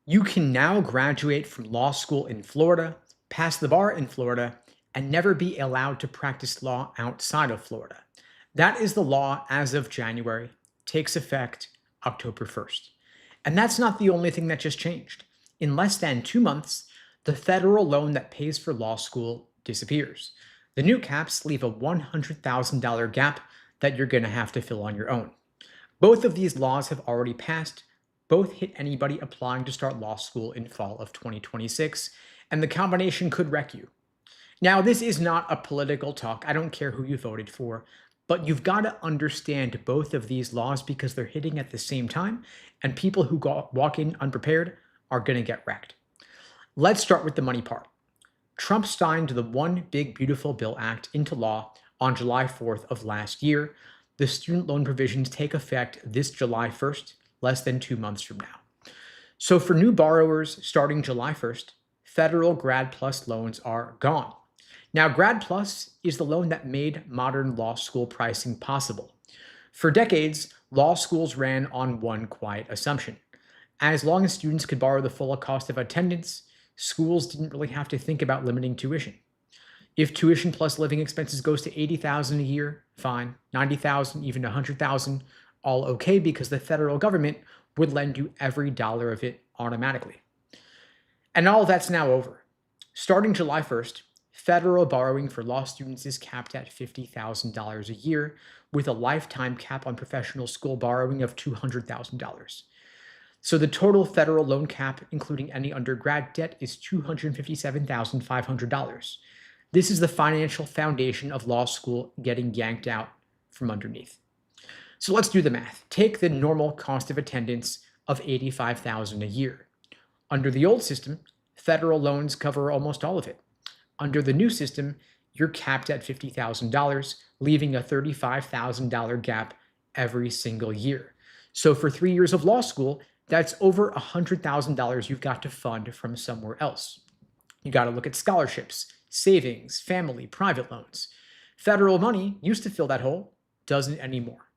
You can now graduate from law school in Florida, pass the bar in Florida, and never be allowed to practice law outside of Florida. That is the law as of January, takes effect October 1st. And that's not the only thing that just changed. In less than 2 months, the federal loan that pays for law school disappears. The new caps leave a $100,000 gap that you're going to have to fill on your own. Both of these laws have already passed. Both hit anybody applying to start law school in fall of 2026, and the combination could wreck you. Now, this is not a political talk. I don't care who you voted for, but you've got to understand both of these laws because they're hitting at the same time, and people who walk in unprepared are going to get wrecked. Let's start with the money part. Trump signed the One Big Beautiful Bill Act into law on July 4th of last year. The student loan provisions take effect this July 1st, less than 2 months from now. So for new borrowers starting July 1st, federal Grad Plus loans are gone. Now, Grad Plus is the loan that made modern law school pricing possible. For decades, law schools ran on one quiet assumption. As long as students could borrow the full cost of attendance, schools didn't really have to think about limiting tuition. If tuition plus living expenses goes to $80,000 a year, fine. $90,000, even $100,000, all okay because the federal government would lend you every dollar of it automatically. And all that's now over. Starting July 1st, federal borrowing for law students is capped at $50,000 a year, with a lifetime cap on professional school borrowing of $200,000. So the total federal loan cap, including any undergrad debt, is $257,500. This is the financial foundation of law school getting yanked out from underneath. So let's do the math. Take the normal cost of attendance of $85,000 a year. Under the old system, federal loans cover almost all of it. Under the new system, you're capped at $50,000, leaving a $35,000 gap every single year. So for 3 years of law school, that's over $100,000 you've got to fund from somewhere else. You got to look at scholarships, savings, family, private loans. Federal money used to fill that hole, doesn't anymore.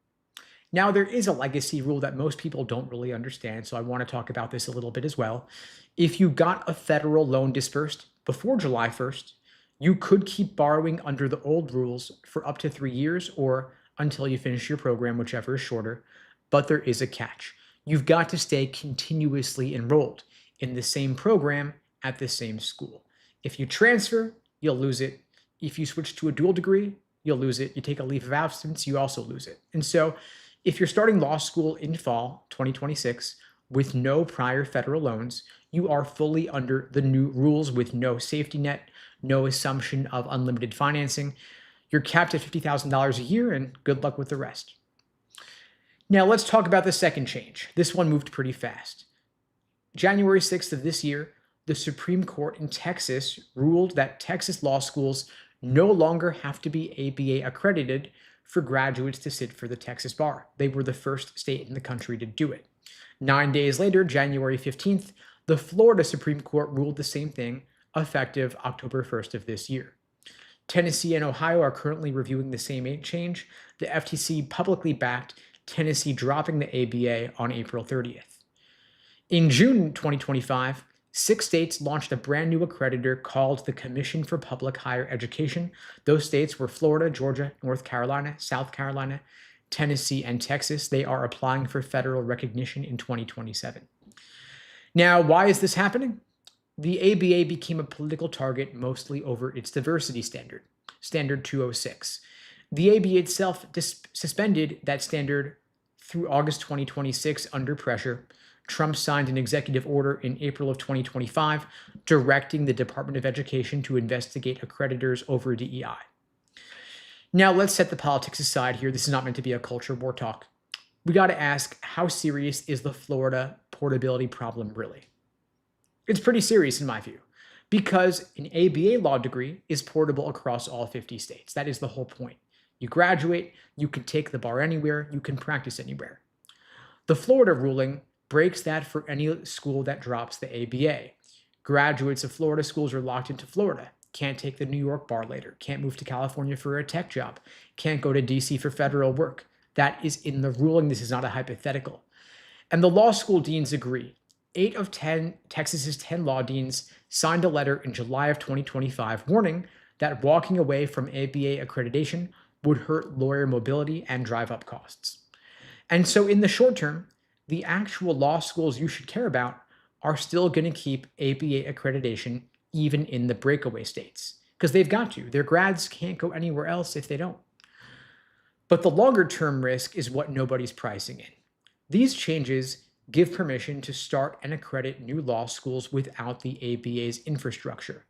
Now, there is a legacy rule that most people don't really understand, so I want to talk about this a little bit as well. If you got a federal loan dispersed before July 1st, you could keep borrowing under the old rules for up to 3 years or until you finish your program, whichever is shorter, but there is a catch. You've got to stay continuously enrolled in the same program at the same school. If you transfer, you'll lose it. If you switch to a dual degree, you'll lose it. You take a leave of absence, you also lose it. And so if you're starting law school in fall 2026 with no prior federal loans, you are fully under the new rules with no safety net, no assumption of unlimited financing. You're capped at $50,000 a year, and good luck with the rest. Now let's talk about the second change. This one moved pretty fast. January 6th of this year, the Supreme Court in Texas ruled that Texas law schools no longer have to be ABA accredited for graduates to sit for the Texas bar. They were the first state in the country to do it. 9 days later, January 15th, the Florida Supreme Court ruled the same thing, effective October 1st of this year. Tennessee and Ohio are currently reviewing the same change. The FTC publicly backed Tennessee dropping the ABA on April 30th. In June 2025, 6 states launched a brand new accreditor called the Commission for Public Higher Education. Those states were Florida, Georgia, North Carolina, South Carolina, Tennessee, and Texas. They are applying for federal recognition in 2027. Now, why is this happening? The ABA became a political target mostly over its diversity standard, Standard 206. The ABA itself suspended that standard through August 2026 under pressure. Trump signed an executive order in April of 2025 directing the Department of Education to investigate accreditors over DEI. Now, let's set the politics aside here. This is not meant to be a culture war talk. We got to ask, how serious is the Florida portability problem really? It's pretty serious in my view, because an ABA law degree is portable across all 50 states. That is the whole point. You graduate, you can take the bar anywhere, you can practice anywhere. The Florida ruling breaks that for any school that drops the ABA. Graduates of Florida schools are locked into Florida, can't take the New York bar later, can't move to California for a tech job, can't go to DC for federal work. That is in the ruling. This is not a hypothetical. And the law school deans agree. 8 of 10 Texas's 10 law deans signed a letter in July of 2025 warning that walking away from ABA accreditation would hurt lawyer mobility and drive up costs. And so in the short term, the actual law schools you should care about are still going to keep ABA accreditation even in the breakaway states because they've got to. Their grads can't go anywhere else if they don't. But the longer term risk is what nobody's pricing in. These changes give permission to start and accredit new law schools without the ABA's infrastructure,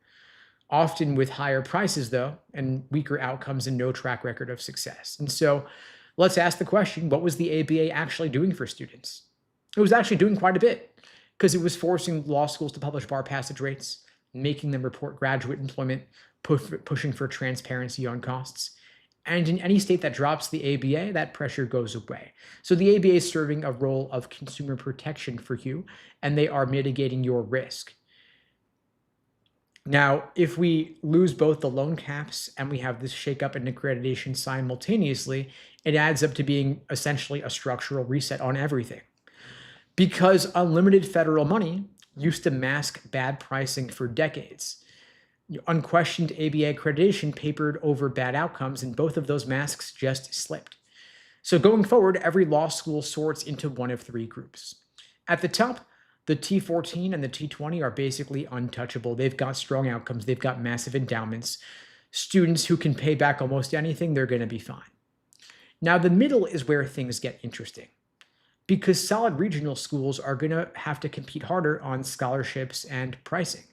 often with higher prices, though, and weaker outcomes and no track record of success. And so let's ask the question, what was the ABA actually doing for students? It was actually doing quite a bit because it was forcing law schools to publish bar passage rates, making them report graduate employment, pushing for transparency on costs. And in any state that drops the ABA, that pressure goes away. So the ABA is serving a role of consumer protection for you, and they are mitigating your risk. Now, if we lose both the loan caps and we have this shakeup in accreditation simultaneously, it adds up to being essentially a structural reset on everything. Because unlimited federal money used to mask bad pricing for decades. Unquestioned ABA accreditation papered over bad outcomes, and both of those masks just slipped. So going forward, every law school sorts into one of three groups. At the top, the T14 and the T20 are basically untouchable. They've got strong outcomes. They've got massive endowments. Students who can pay back almost anything, they're going to be fine. Now, the middle is where things get interesting because solid regional schools are going to have to compete harder on scholarships and pricing.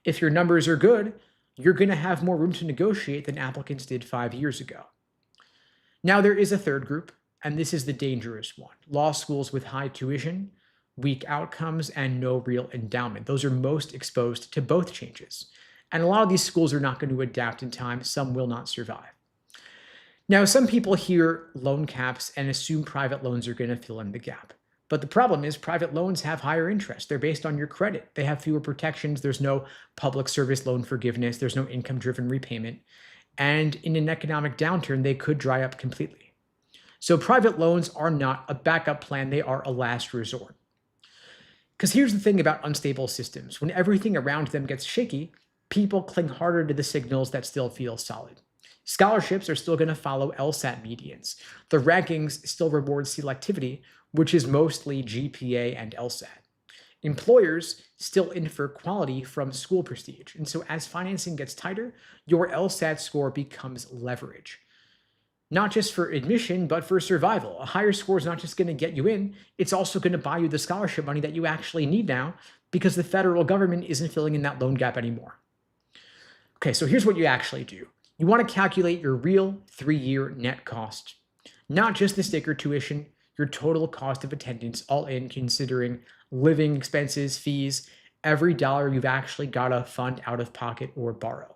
If your numbers are good, you're going to have more room to negotiate than applicants did 5 years ago. Now, there is a third group, and this is the dangerous one. Law schools with high tuition, weak outcomes, and no real endowment. Those are most exposed to both changes. And a lot of these schools are not going to adapt in time. Some will not survive. Now, some people hear loan caps and assume private loans are going to fill in the gap. But the problem is private loans have higher interest. They're based on your credit. They have fewer protections. There's no public service loan forgiveness. There's no income-driven repayment. And in an economic downturn, they could dry up completely. So private loans are not a backup plan. They are a last resort. Because here's the thing about unstable systems. When everything around them gets shaky, people cling harder to the signals that still feel solid. Scholarships are still going to follow LSAT medians. The rankings still reward selectivity, which is mostly GPA and LSAT. Employers still infer quality from school prestige. And so as financing gets tighter, your LSAT score becomes leverage. Not just for admission, but for survival. A higher score is not just going to get you in, it's also going to buy you the scholarship money that you actually need now because the federal government isn't filling in that loan gap anymore. Okay, so here's what you actually do. You want to calculate your real 3-year net cost, not just the sticker tuition, your total cost of attendance, all in considering living expenses, fees, every dollar you've actually got to fund out of pocket or borrow.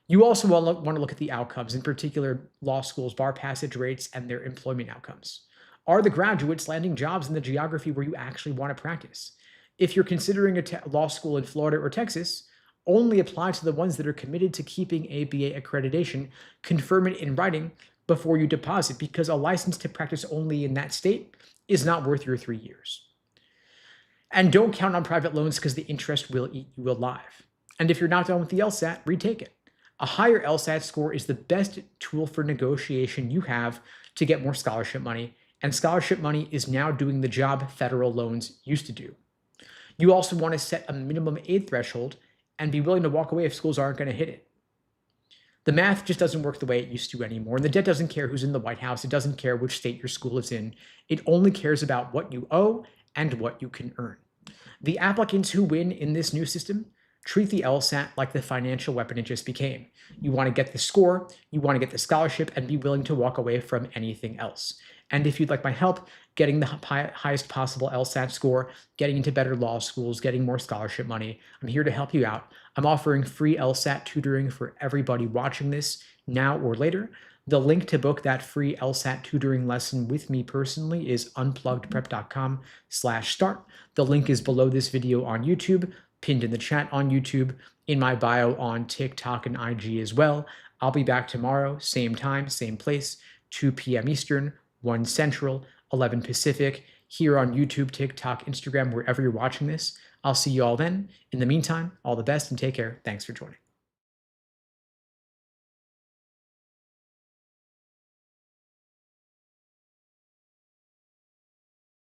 You also want to look at the outcomes, in particular law schools' bar passage rates and their employment outcomes. Are the graduates landing jobs in the geography where you actually want to practice? If you're considering a law school in Florida or Texas, only apply to the ones that are committed to keeping ABA accreditation, confirm it in writing before you deposit, because a license to practice only in that state is not worth your 3 years. And don't count on private loans because the interest will eat you alive. And if you're not done with the LSAT, retake it. A higher LSAT score is the best tool for negotiation you have to get more scholarship money, and scholarship money is now doing the job federal loans used to do. You also want to set a minimum aid threshold and be willing to walk away if schools aren't going to hit it. The math just doesn't work the way it used to anymore, and the debt doesn't care who's in the White House. It doesn't care which state your school is in. It only cares about what you owe and what you can earn. The applicants who win in this new system treat the LSAT like the financial weapon it just became. You want to get the score, you want to get the scholarship, and be willing to walk away from anything else. And if you'd like my help getting the highest possible LSAT score, getting into better law schools, getting more scholarship money, I'm here to help you out. I'm offering free LSAT tutoring for everybody watching this now or later. The link to book that free LSAT tutoring lesson with me personally is unpluggedprep.com/start. The link is below this video on YouTube, pinned in the chat on YouTube, in my bio on TikTok and IG as well. I'll be back tomorrow, same time, same place, 2 p.m. Eastern, 1 Central, 11 Pacific, here on YouTube, TikTok, Instagram, wherever you're watching this. I'll see you all then. In the meantime, all the best and take care. Thanks for joining.